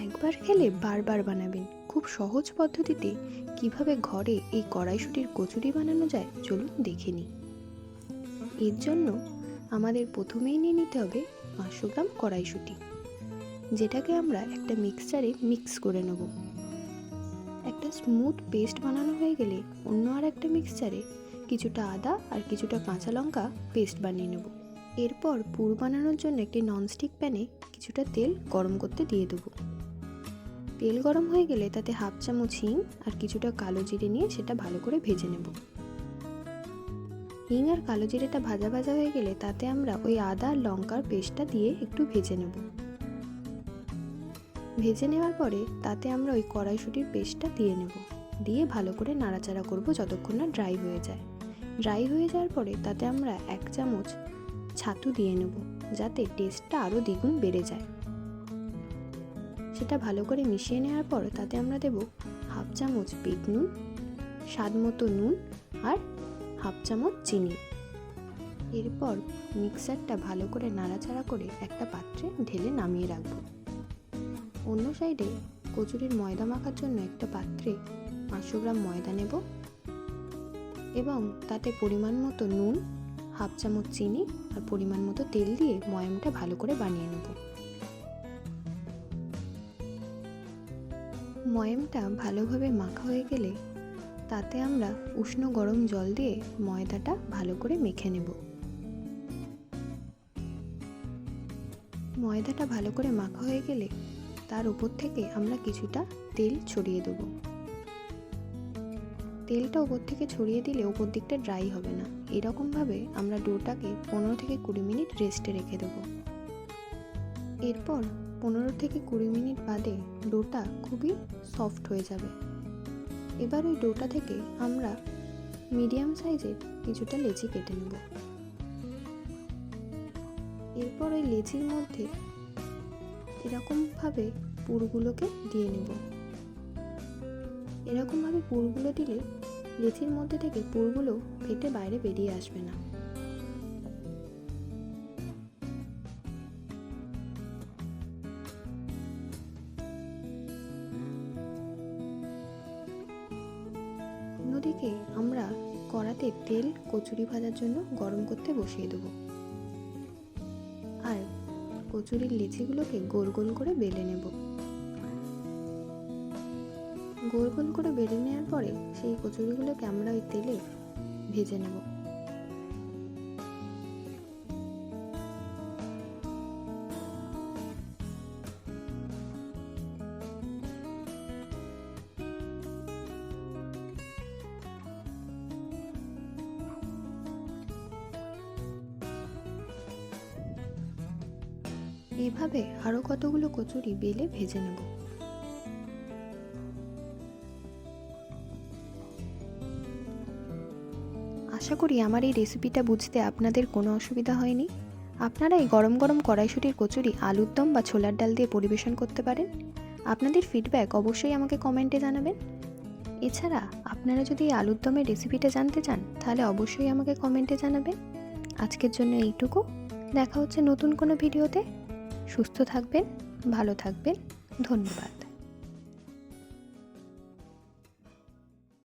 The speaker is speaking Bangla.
একবার খেলে বারবার বানাবেন। খুব সহজ পদ্ধতিতে কিভাবে ঘরে এই কড়াইশুঁটির কচুরি বানানো যায় চলুন দেখে নিই। এর জন্য আমাদের প্রথমেই নিয়ে নিতে হবে 500 গ্রাম কড়াইশুঁটি, যেটাকে আমরা একটা মিক্সচারে মিক্স করে নেব। একটা স্মুথ পেস্ট বানানো হয়ে গেলে অন্য আর একটা মিক্সচারে কিছুটা আদা আর কিছুটা কাঁচা লঙ্কা পেস্ট বানিয়ে নেব। এরপর পুর বানানোর জন্য একটি ননস্টিক প্যানে কিছুটা তেল গরম করতে দিয়ে দেবো। তেল গরম হয়ে গেলে তাতে হাফ চামচ হিং আর কিছুটা কালো জিরে নিয়ে সেটা ভালো করে ভেজে নেব। হিং আর কালো জিরেটা ভাজা ভাজা হয়ে গেলে তাতে আমরা ওই আদা আর লঙ্কার পেস্টটা দিয়ে একটু ভেজে নেব। ভেজে নেওয়ার পরে তাতে আমরা ওই কড়াইশুঁটির পেস্টটা দিয়ে নেব। দিয়ে ভালো করে নাড়াচাড়া করব যতক্ষণ না ড্রাই হয়ে যায়। ড্রাই হয়ে যাওয়ার পরে তাতে আমরা 1 চামচ ছাতু দিয়ে নেব, যাতে টেস্টটা আরও দ্বিগুণ বেড়ে যায়। সেটা ভালো করে মিশিয়ে নেওয়ার পর তাতে আমরা দেব হাফ চামচ বিট নুন, স্বাদ মতো নুন আর হাফ চামচ চিনি। এরপর মিক্সারটা ভালো করে নাড়াচাড়া করে একটা পাত্রে ঢেলে নামিয়ে রাখব। অন্য সাইডে কচুরির ময়দা মাখার জন্য একটা পাত্রে 500 গ্রাম ময়দা নেব এবং তাতে পরিমাণ মতো নুন, হাফ চামচ চিনি আর পরিমাণ মতো তেল দিয়ে ময়ামটা ভালো করে বানিয়ে নেব। ময়ামটা ভালোভাবে মাখা হয়ে গেলে তাতে আমরা উষ্ণ গরম জল দিয়ে ময়দাটা ভালো করে মেখে নেব। ময়দাটা ভালো করে মাখা হয়ে গেলে তার উপর থেকে আমরা কিছুটা তেল ছড়িয়ে দেব। তেলটা উপর থেকে ছড়িয়ে দিলে উপর দিকটা ড্রাই হবে না। এরকমভাবে আমরা ডোটাকে 15 থেকে 20 মিনিট রেস্টে রেখে দেব। এরপর 15 থেকে 20 মিনিট বাদে ডোটা খুবই সফট হয়ে যাবে। এবার ওই ডোটা থেকে আমরা মিডিয়াম সাইজের কিছুটা লেচি কেটে নেব। এরপর ওই লেচির মধ্যে এরকমভাবে পুরগুলোকে দিয়ে নেব। এরকমভাবে পুরগুলো দিলে লেচির মধ্যে থেকে পুরগুলো ফেটে বাইরে বেরিয়ে আসবে না। অন্যদিকে আমরা কড়াতে তেল কচুরি ভাজার জন্য গরম করতে বসিয়ে দেব আর কচুরির লেচিগুলোকে গোল গোল করে বেলে নেব। গোল গোল করে বেলে নেওয়ার পরে সেই কচুরিগুলোকে আমরা ওই তেলে ভেজে নেব। এভাবে আরও কতগুলো কচুরি বেলে ভেজে নেব। আশা করি আমার এই রেসিপিটা বুঝতে আপনাদের কোনো অসুবিধা হয়নি। আপনারা এই গরম গরম কড়াইশুঁটির কচুরি আলুর দম বা ছোলার ডাল দিয়ে পরিবেশন করতে পারেন। আপনাদের ফিডব্যাক অবশ্যই আমাকে কমেন্টে জানাবেন। এছাড়া আপনারা যদি এই আলুর দমের রেসিপিটা জানতে চান তাহলে অবশ্যই আমাকে কমেন্টে জানাবেন। আজকের জন্য এইটুকু। দেখা হচ্ছে নতুন কোনো ভিডিওতে। সুস্থ থাকবেন, ভালো থাকবেন। ধন্যবাদ।